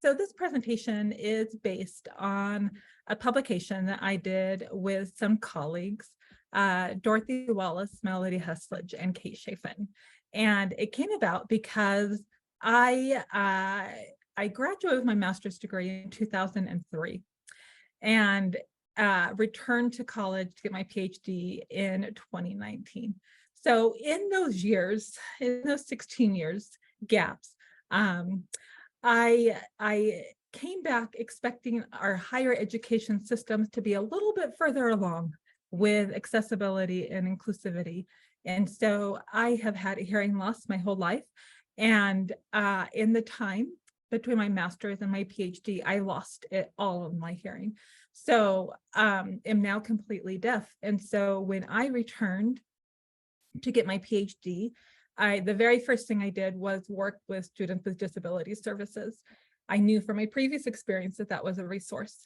So this presentation is based on a publication that I did with some colleagues, Dorothy Wallace, Melody Hesledge, and Kate Chafin. And it came about because I graduated with my master's degree in 2003 and returned to college to get my PhD in 2019. So in those years, in those 16 years gaps, I came back expecting our higher education systems to be a little bit further along with accessibility and inclusivity. And so I have had hearing loss my whole life. And in the time between my master's and my PhD, I lost all of my hearing. So am now completely deaf. And so when I returned to get my PhD, the very first thing I did was work with students with disability services. I knew from my previous experience that that was a resource.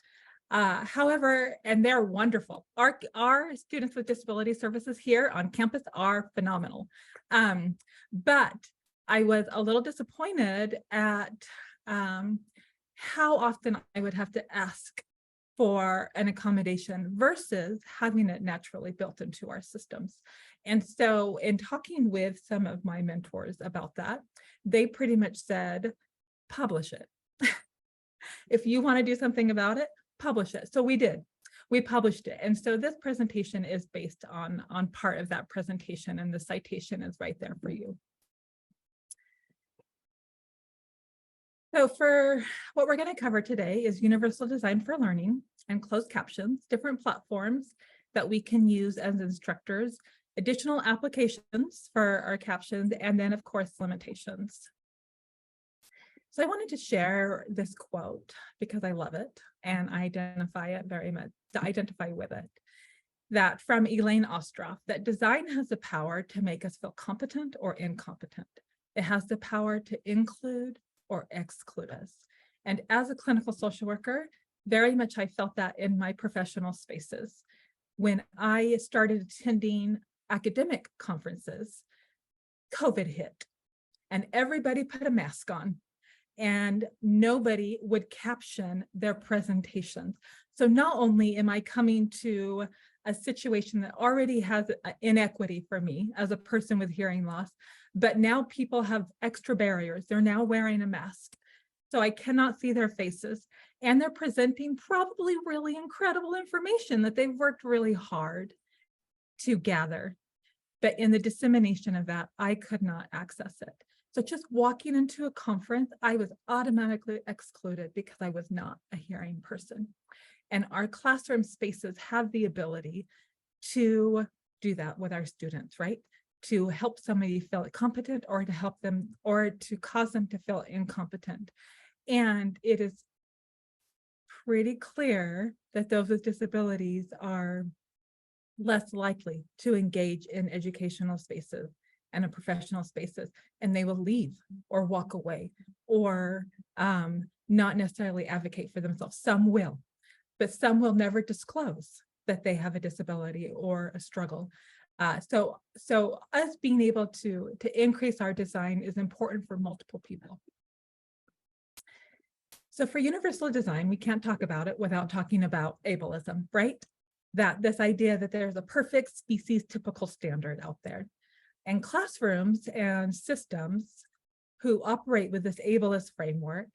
However, and they're wonderful. Our students with disability services here on campus are phenomenal. But I was a little disappointed at how often I would have to ask for an accommodation versus having it naturally built into our systems. And so in talking with some of my mentors about that, they pretty much said, publish it. If you want to do something about it, publish it. So we did. We published it. And so this presentation is based on part of that presentation, and the citation is right there for you. So for what we're going to cover today is universal design for learning and closed captions, different platforms that we can use as instructors, additional applications for our captions, and then of course limitations. So I wanted to share this quote because I love it and I identify it very much, identify with it. That from Elaine Ostroff, that design has the power to make us feel competent or incompetent. It has the power to include or exclude us. And as a clinical social worker, very much I felt that in my professional spaces. When I started attending academic conferences, COVID hit and everybody put a mask on and nobody would caption their presentations. So not only am I coming to a situation that already has inequity for me as a person with hearing loss, but now people have extra barriers. They're now wearing a mask. So I cannot see their faces, and they're presenting probably really incredible information that they've worked really hard to gather. But in the dissemination of that, I could not access it. So just walking into a conference, I was automatically excluded because I was not a hearing person. And our classroom spaces have the ability to do that with our students, right? To help somebody feel competent or to help them or to cause them to feel incompetent. And it is pretty clear that those with disabilities are less likely to engage in educational spaces and in professional spaces, and they will leave or walk away or not necessarily advocate for themselves. Some will, but some will never disclose that they have a disability or a struggle. So us being able to increase our design is important for multiple people. So for universal design, we can't talk about it without talking about ableism, right? That this idea that there's a perfect species typical standard out there. And classrooms and systems who operate with this ableist framework,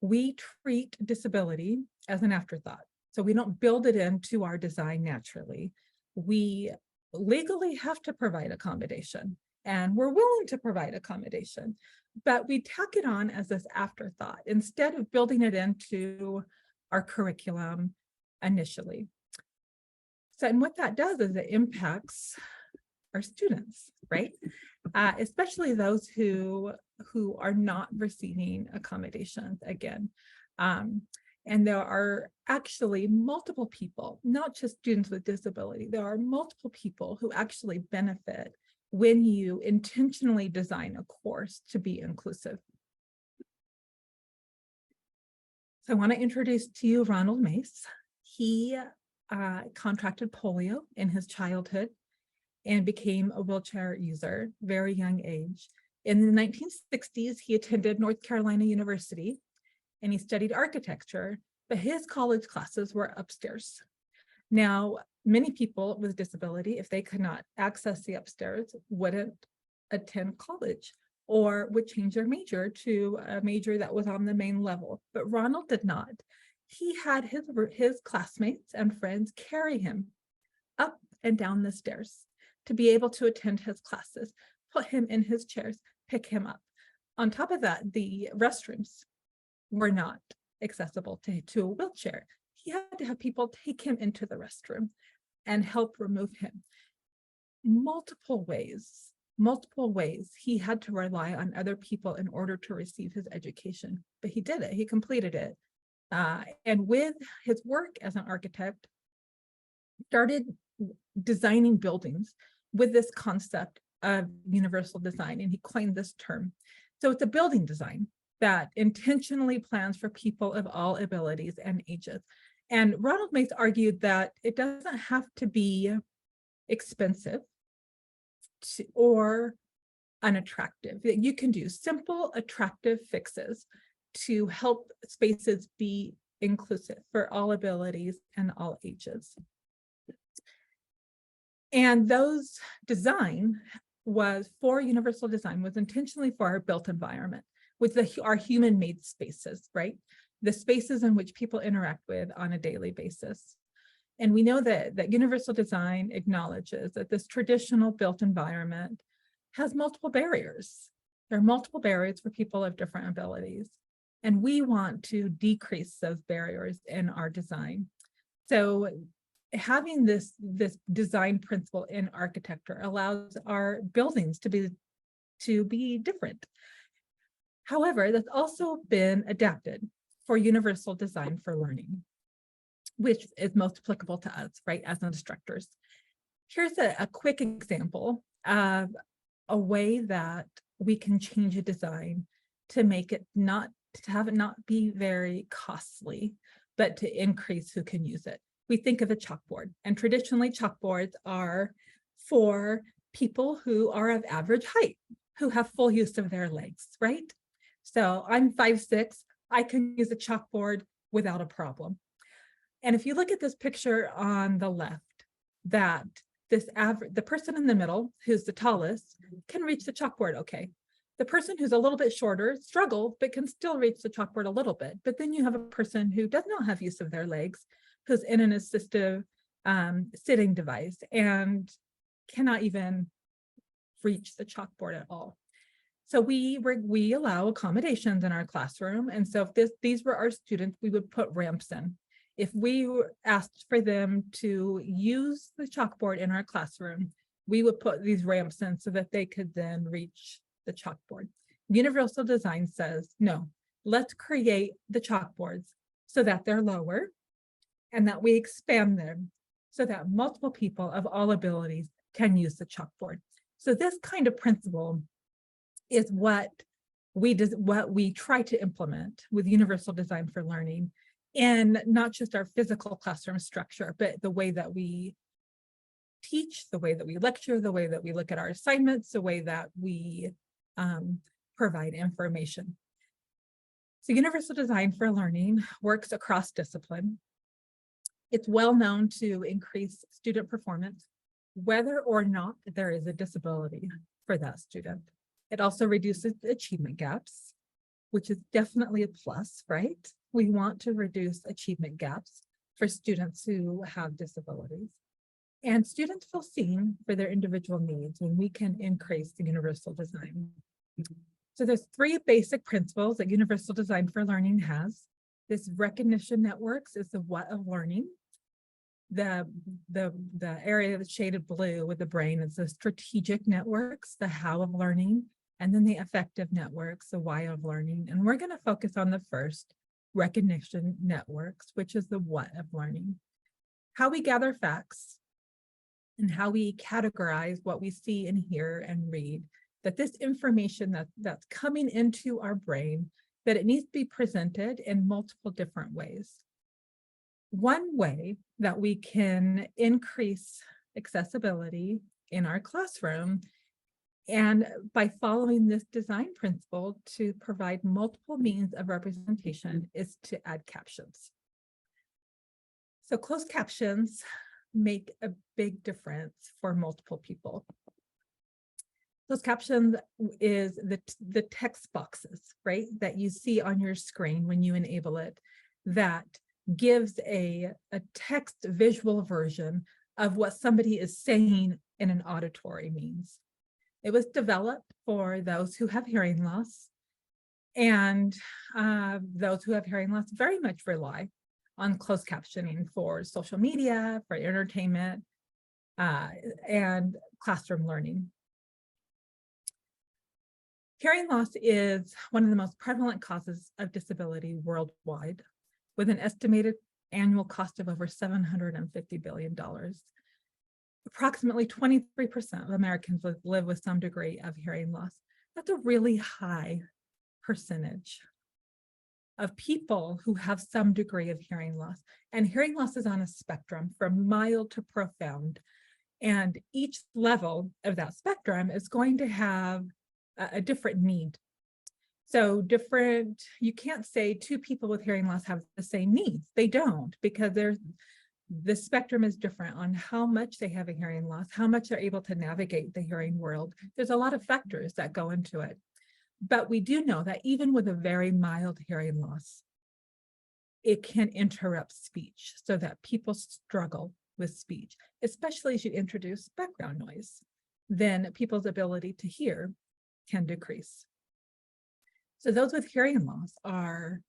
we treat disability as an afterthought. So we don't build it into our design naturally. We legally have to provide accommodation, and we're willing to provide accommodation, but we tack it on as this afterthought instead of building it into our curriculum initially. So, and what that does is it impacts our students, right? Especially those who are not receiving accommodations again. And there are actually multiple people, not just students with disability, there are multiple people who actually benefit when you intentionally design a course to be inclusive. So I want to introduce to you Ronald Mace. He contracted polio in his childhood and became a wheelchair user, very young age. In the 1960s, he attended North Carolina University and he studied architecture, but his college classes were upstairs. Now, many people with disability, if they could not access the upstairs, wouldn't attend college or would change their major to a major that was on the main level. But Ronald did not. He had his classmates and friends carry him up and down the stairs to be able to attend his classes, put him in his chairs, pick him up. On top of that, the restrooms were not accessible to a wheelchair. He had to have people take him into the restroom and help remove him. Multiple ways he had to rely on other people in order to receive his education, but he did it, he completed it. And with his work as an architect, started designing buildings with this concept of universal design, and he coined this term. So it's a building design that intentionally plans for people of all abilities and ages. And Ronald Mace argued that it doesn't have to be expensive or unattractive. You can do simple, attractive fixes to help spaces be inclusive for all abilities and all ages. And those design was for universal design was intentionally for our built environment, with our human-made spaces, right? The spaces in which people interact with on a daily basis. And we know that universal design acknowledges that this traditional built environment has multiple barriers. There are multiple barriers for people of different abilities. And we want to decrease those barriers in our design. So having this design principle in architecture allows our buildings to be different. However, that's also been adapted for universal design for learning, which is most applicable to us, right, as instructors. Here's a quick example of a way that we can change a design to make it not be very costly, but to increase who can use it. We think of a chalkboard, and traditionally chalkboards are for people who are of average height, who have full use of their legs, right? So I'm 5'6", I can use a chalkboard without a problem. And if you look at this picture on the left, that the person in the middle, who's the tallest, can reach the chalkboard okay. The person who's a little bit shorter struggles, but can still reach the chalkboard a little bit. But then you have a person who does not have use of their legs, who's in an assistive sitting device and cannot even reach the chalkboard at all. So we allow accommodations in our classroom. And so if these were our students, we would put ramps in. If we asked for them to use the chalkboard in our classroom, we would put these ramps in so that they could then reach the chalkboard. Universal design says, no, let's create the chalkboards so that they're lower and that we expand them so that multiple people of all abilities can use the chalkboard. So this kind of principle is what we try to implement with universal design for learning, and not just our physical classroom structure, but the way that we teach, the way that we lecture, the way that we look at our assignments, the way that we provide information. So universal design for learning works across discipline. It's well known to increase student performance, whether or not there is a disability for that student. It also reduces achievement gaps, which is definitely a plus, right? We want to reduce achievement gaps for students who have disabilities. And students feel seen for their individual needs when we can increase the universal design. So there's three basic principles that universal design for learning has. This recognition networks is the what of learning. The area that's shaded blue with the brain is the strategic networks, the how of learning, and then the affective networks, the why of learning. And we're going to focus on the first, recognition networks, which is the what of learning. How we gather facts and how we categorize what we see and hear and read, that this information that's coming into our brain, that it needs to be presented in multiple different ways. One way that we can increase accessibility in our classroom And by following this design principle to provide multiple means of representation is to add captions. So closed captions make a big difference for multiple people. Those captions is the text boxes, right, that you see on your screen when you enable it, that gives a text visual version of what somebody is saying in an auditory means. It was developed for those who have hearing loss, and those who have hearing loss very much rely on closed captioning for social media, for entertainment, and classroom learning. Hearing loss is one of the most prevalent causes of disability worldwide, with an estimated annual cost of over $750 billion. Approximately 23% of Americans live with some degree of hearing loss. That's a really high percentage of people who have some degree of hearing loss. And hearing loss is on a spectrum from mild to profound. And each level of that spectrum is going to have a different need. So you can't say two people with hearing loss have the same needs. They don't, because the spectrum is different on how much they have a hearing loss, how much they're able to navigate the hearing world. There's a lot of factors that go into it. But we do know that even with a very mild hearing loss, it can interrupt speech so that people struggle with speech, especially as you introduce background noise. Then people's ability to hear can decrease. So those with hearing loss are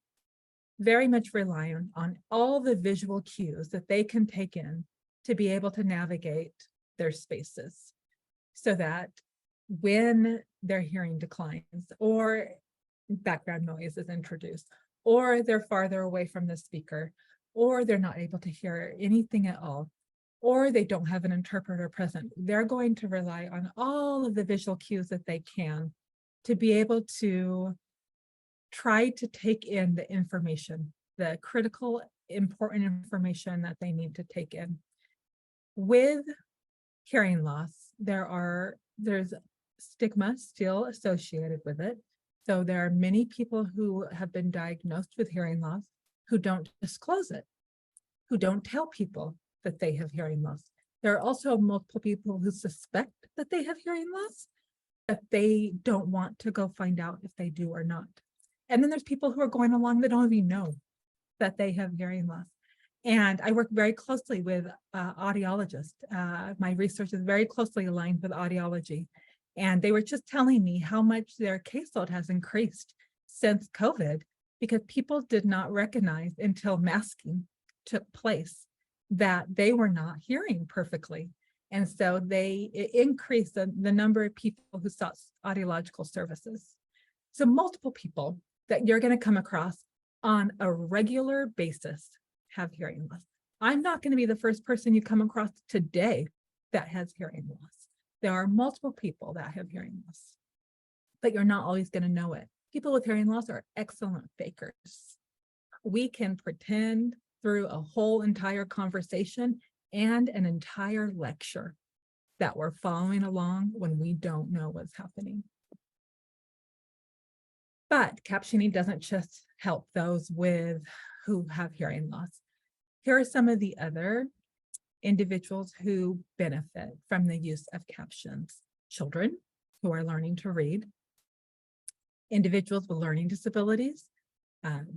very much reliant on all the visual cues that they can take in to be able to navigate their spaces, so that when their hearing declines or background noise is introduced, or they're farther away from the speaker, or they're not able to hear anything at all, or they don't have an interpreter present, they're going to rely on all of the visual cues that they can to be able to try to take in the information, the critical, important information that they need to take in. With hearing loss, there's stigma still associated with it. So there are many people who have been diagnosed with hearing loss who don't disclose it, who don't tell people that they have hearing loss. There are also multiple people who suspect that they have hearing loss, but they don't want to go find out if they do or not. And then there's people who are going along that don't even know that they have hearing loss. And I work very closely with audiologists. My research is very closely aligned with audiology. And they were just telling me how much their caseload has increased since COVID, because people did not recognize until masking took place that they were not hearing perfectly. And so it increased the number of people who sought audiological services. So multiple people that you're going to come across on a regular basis have hearing loss. I'm not going to be the first person you come across today that has hearing loss. There are multiple people that have hearing loss, but you're not always going to know it. People with hearing loss are excellent fakers. We can pretend through a whole entire conversation and an entire lecture that we're following along when we don't know what's happening. But captioning doesn't just help those who have hearing loss. Here are some of the other individuals who benefit from the use of captions: children who are learning to read, individuals with learning disabilities,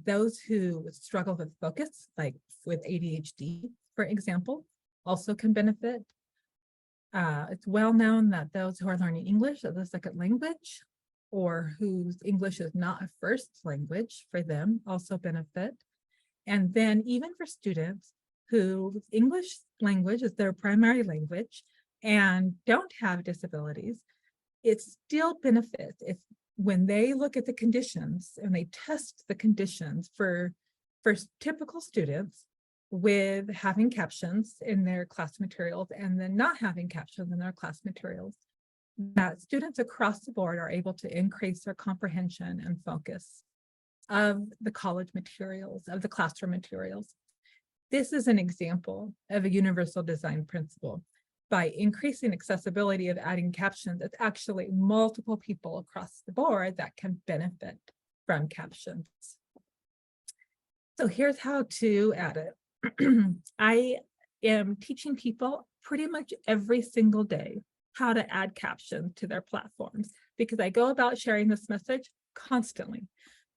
those who struggle with focus, like with ADHD, for example, also can benefit. It's well known that those who are learning English as a second language, or whose English is not a first language for them, also benefit. And then even for students whose English language is their primary language and don't have disabilities, it still benefits if when they look at the conditions and they test the conditions for typical students with having captions in their class materials and then not having captions in their class materials, that students across the board are able to increase their comprehension and focus of the college materials, of the classroom materials. This is an example of a universal design principle. by increasing accessibility of adding captions, it's actually multiple people across the board that can benefit from captions. So here's how to add it. I am teaching people pretty much every single day how to add captions to their platforms because I go about sharing this message constantly.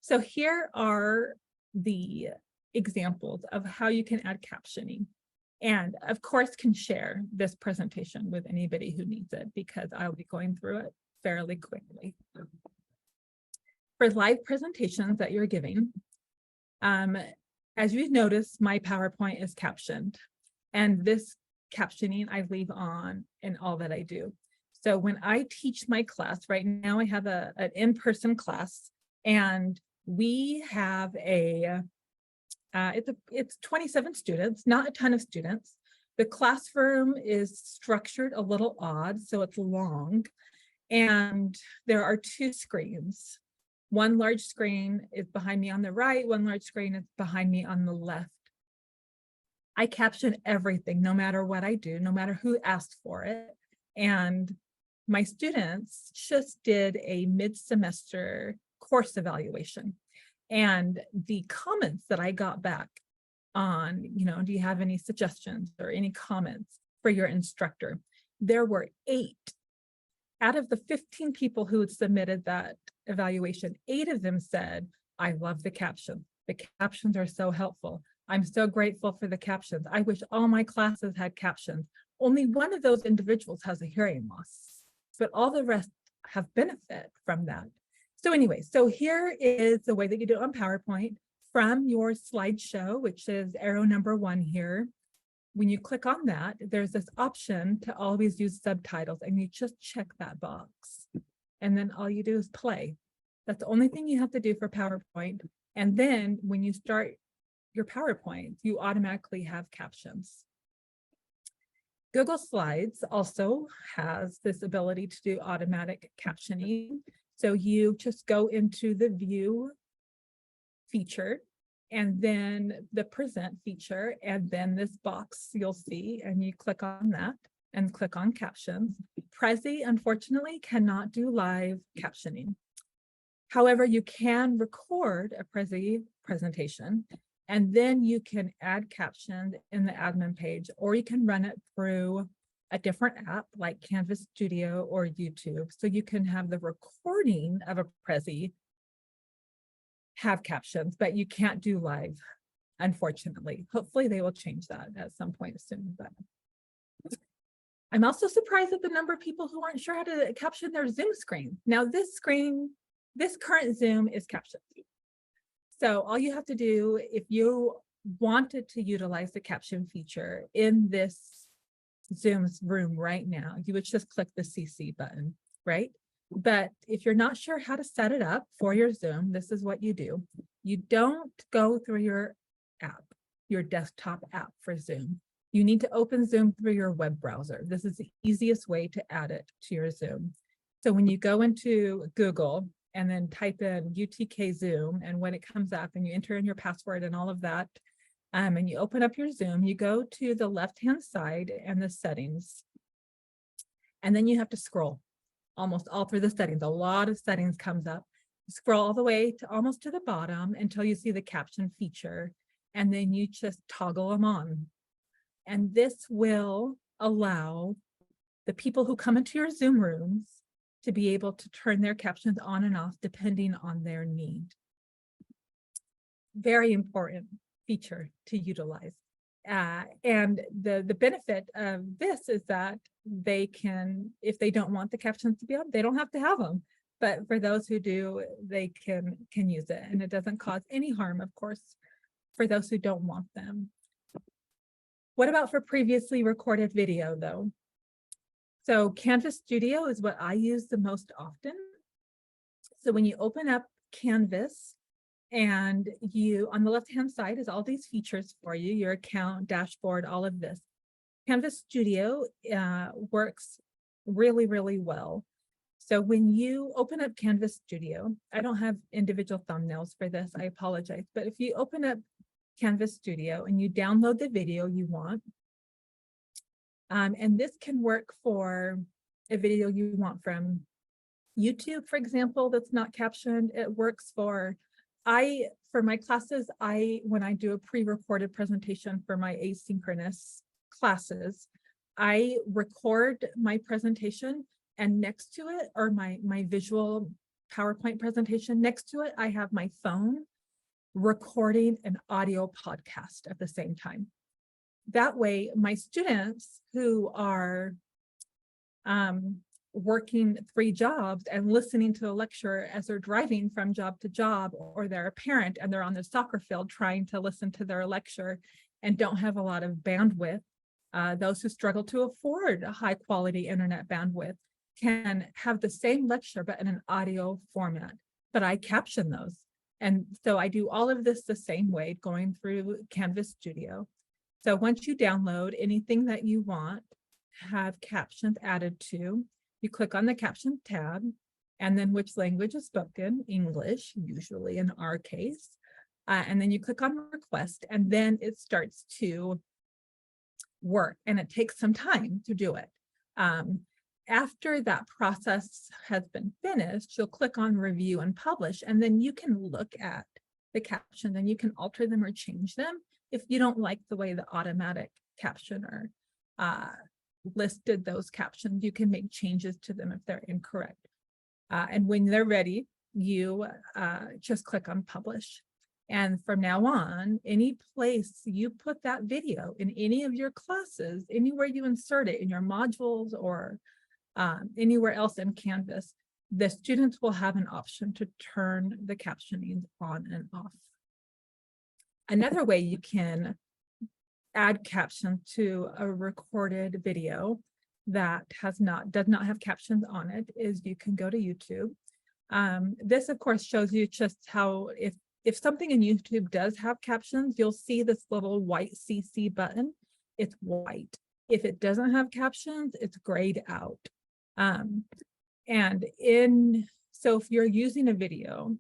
So here are the examples of how you can add captioning. And of course, can share this presentation with anybody who needs it because I'll be going through it fairly quickly. For live presentations that you're giving, as you've noticed, my PowerPoint is captioned, and this captioning I leave on in all that I do. So when I teach my class, right now I have an in-person class, and we have it's 27 students, not a ton of students. The classroom is structured a little odd, so it's long, and there are two screens. One large screen is behind me on the right, one large screen is behind me on the left. I caption everything, no matter what I do, no matter who asked for it. And my students just did a mid-semester course evaluation. And the comments that I got back on, do you have any suggestions or any comments for your instructor? There were 8 out of the 15 people who had submitted that evaluation. 8 of them said, I love the captions. The captions are so helpful. I'm so grateful for the captions. I wish all my classes had captions. Only one of those individuals has a hearing loss, but all the rest have benefit from that. So anyway, so here is the way that you do it on PowerPoint from your slideshow, which is arrow number 1 here. When you click on that, there's this option to always use subtitles, and you just check that box. And then all you do is play. That's the only thing you have to do for PowerPoint. And then when you start your PowerPoint, you automatically have captions. Google Slides also has this ability to do automatic captioning. So you just go into the view feature and then the present feature, and then this box you'll see, and you click on that and click on captions. Prezi, unfortunately, cannot do live captioning. However, you can record a Prezi presentation, and then you can add captions in the admin page, or you can run it through a different app like Canvas Studio or YouTube. So you can have the recording of a Prezi have captions, but you can't do live, unfortunately. Hopefully they will change that at some point soon. But I'm also surprised at the number of people who aren't sure how to caption their Zoom screen. Now this screen, this current Zoom is captioned. So all you have to do, if you wanted to utilize the caption feature in this Zoom's room right now, you would just click the CC button, right? But if you're not sure how to set it up for your Zoom, this is what you do. You don't go through your app, your desktop app for Zoom. You need to open Zoom through your web browser. This is the easiest way to add it to your Zoom. So when you go into Google and then type in UTK Zoom, and when it comes up and you enter in your password and all of that, and you open up your Zoom, you go to the left-hand side and the settings, and then you have to scroll almost all through the settings. A lot of settings comes up. Scroll all the way to almost to the bottom until you see the caption feature, and then you just toggle them on. And this will allow the people who come into your Zoom rooms to be able to turn their captions on and off depending on their need. Very important feature to utilize. And the benefit of this is that they can, if they don't want the captions to be on, they don't have to have them. But for those who do, they can use it, and it doesn't cause any harm, of course, for those who don't want them. What about for previously recorded video, though? So Canvas Studio is what I use the most often. So when you open up Canvas, and you, on the left-hand side is all these features for you, your account, dashboard, all of this. Canvas Studio works really, really well. So when you open up Canvas Studio, I don't have individual thumbnails for this, I apologize, but if you open up Canvas Studio and you download the video you want, And this can work for a video you want from YouTube, for example, that's not captioned. It works for my classes, when I do a pre-recorded presentation for my asynchronous classes, I record my presentation, and next to it, or my visual PowerPoint presentation, next to it, I have my phone recording an audio podcast at the same time. That way, my students who are working 3 jobs and listening to the lecture as they're driving from job to job, or they're a parent and they're on the soccer field trying to listen to their lecture and don't have a lot of bandwidth, those who struggle to afford a high quality internet bandwidth can have the same lecture but in an audio format, but I caption those. And so I do all of this the same way, going through Canvas Studio. So once you download anything that you want have captions added to, you click on the caption tab, and then which language is spoken, English, usually in our case. And then you click on request, and then it starts to work, and it takes some time to do it. After that process has been finished, you'll click on review and publish, and then you can look at the captions and you can alter them or change them. If you don't like the way the automatic captioner listed those captions, you can make changes to them if they're incorrect. And when they're ready, you just click on publish. And from now on, any place you put that video in any of your classes, anywhere you insert it in your modules or anywhere else in Canvas, the students will have an option to turn the captioning on and off. Another way you can add captions to a recorded video that does not have captions on it is you can go to YouTube. This of course shows you just how if something in YouTube does have captions, you'll see this little white CC button. It's white. If it doesn't have captions, it's grayed out. So if you're using a video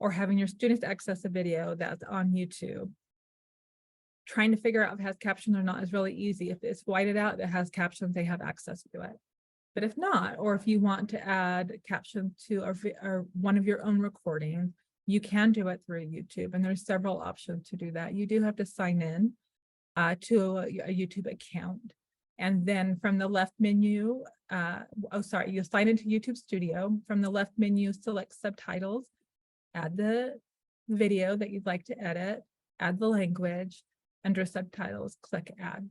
or having your students access a video that's on YouTube, trying to figure out if it has captions or not is really easy. If it's whited out, it has captions, they have access to it. But if not, or if you want to add captions to one of your own recordings, you can do it through YouTube, and there's several options to do that. You do have to sign in to a YouTube account. And then from the left menu, you sign into YouTube Studio. From the left menu, select subtitles, add the video that you'd like to edit, add the language. Under subtitles, click add.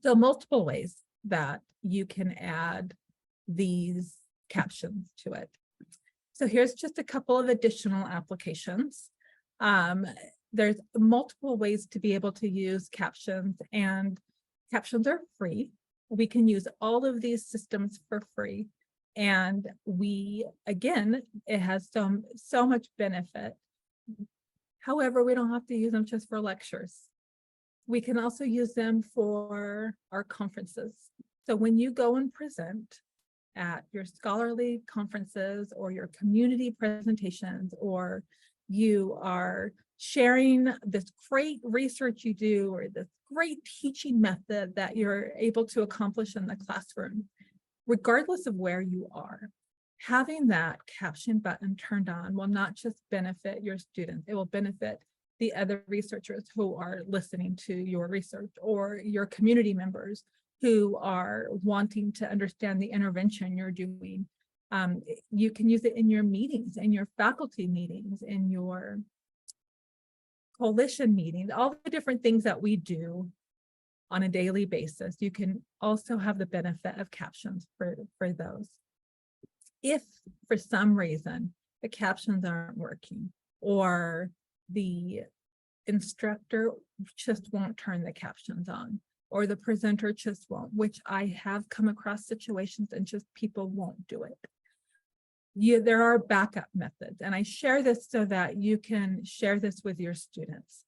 So multiple ways that you can add these captions to it. So here's just a couple of additional applications. There's multiple ways to be able to use captions, and captions are free. We can use all of these systems for free. And it has so much benefit. However, we don't have to use them just for lectures. We can also use them for our conferences. So when you go and present at your scholarly conferences or your community presentations, or you are sharing this great research you do or this great teaching method that you're able to accomplish in the classroom, regardless of where you are, having that caption button turned on will not just benefit your students, it will benefit the other researchers who are listening to your research, or your community members who are wanting to understand the intervention you're doing. You can use it in your meetings, in your faculty meetings, in your coalition meetings, all the different things that we do on a daily basis. You can also have the benefit of captions for those. If for some reason the captions aren't working, or the instructor just won't turn the captions on, or the presenter just won't, which I have come across situations and just people won't do it. There are backup methods, and I share this so that you can share this with your students.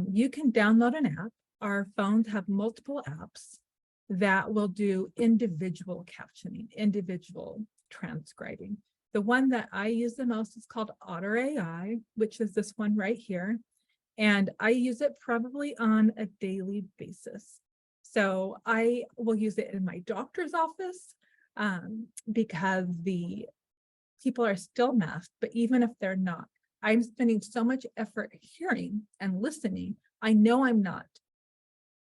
You can download an app. Our phones have multiple apps that will do individual captioning, individual transcribing. The one that I use the most is called Otter AI, which is this one right here. And I use it probably on a daily basis. So I will use it in my doctor's office because the people are still masked, but even if they're not, I'm spending so much effort hearing and listening. I know I'm not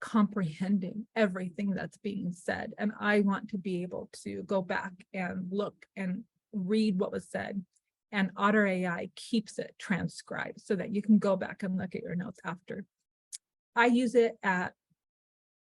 comprehending everything that's being said. And I want to be able to go back and look and read what was said. And Otter AI keeps it transcribed so that you can go back and look at your notes after. I use it at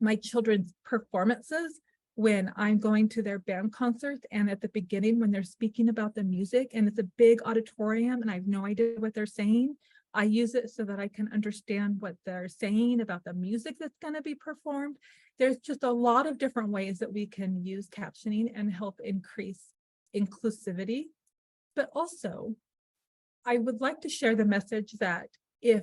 my children's performances when I'm going to their band concerts, and at the beginning when they're speaking about the music and it's a big auditorium and I have no idea what they're saying, I use it so that I can understand what they're saying about the music that's going to be performed. There's just a lot of different ways that we can use captioning and help increase inclusivity. But also, I would like to share the message that even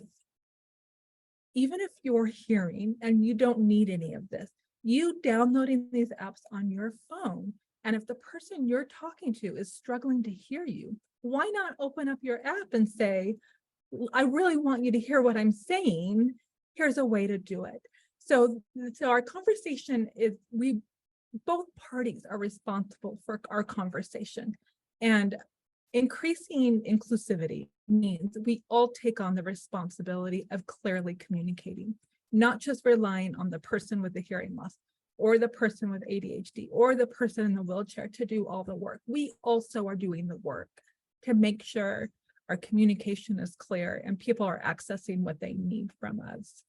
if you're hearing and you don't need any of this, you downloading these apps on your phone, and if the person you're talking to is struggling to hear you, why not open up your app and say, I really want you to hear what I'm saying. Here's a way to do it. So our conversation is, both parties are responsible for our conversation, and increasing inclusivity means we all take on the responsibility of clearly communicating, not just relying on the person with the hearing loss or the person with ADHD or the person in the wheelchair to do all the work. We also are doing the work to make sure our communication is clear and people are accessing what they need from us.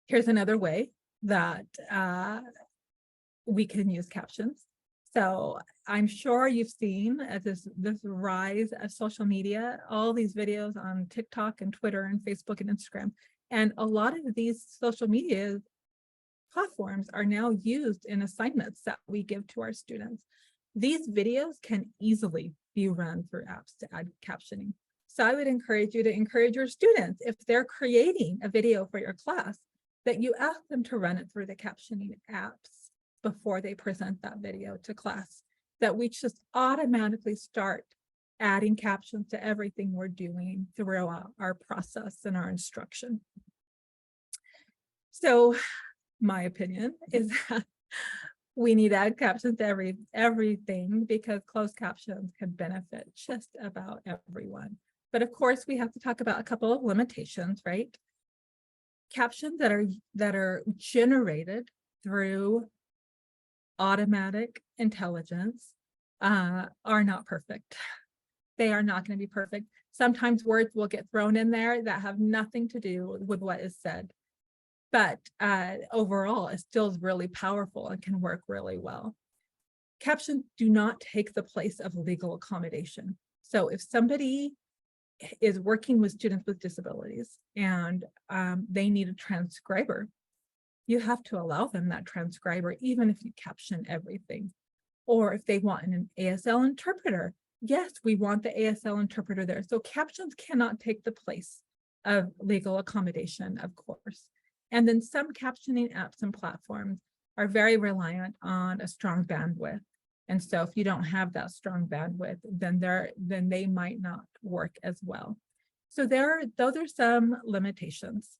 Here's another way that we can use captions. So I'm sure you've seen this rise of social media, all these videos on TikTok and Twitter and Facebook and Instagram. And a lot of these social media platforms are now used in assignments that we give to our students. These videos can easily be run through apps to add captioning. So I would encourage you to encourage your students, if they're creating a video for your class, that you ask them to run it through the captioning apps before they present that video to class, that we just automatically start adding captions to everything we're doing throughout our process and our instruction. So my opinion is that we need to add captions to everything, because closed captions can benefit just about everyone. But of course, we have to talk about a couple of limitations, right? Captions that are generated through automatic intelligence are not perfect. They are not going to be perfect. Sometimes words will get thrown in there that have nothing to do with what is said. But overall, it still is really powerful and can work really well. Captions do not take the place of legal accommodation. So if somebody is working with students with disabilities and they need a transcriber, you have to allow them that transcriber, even if you caption everything. Or if they want an ASL interpreter, yes, we want the ASL interpreter there. So captions cannot take the place of legal accommodation, of course. And then some captioning apps and platforms are very reliant on a strong bandwidth. And so if you don't have that strong bandwidth, then they might not work as well. So those are some limitations.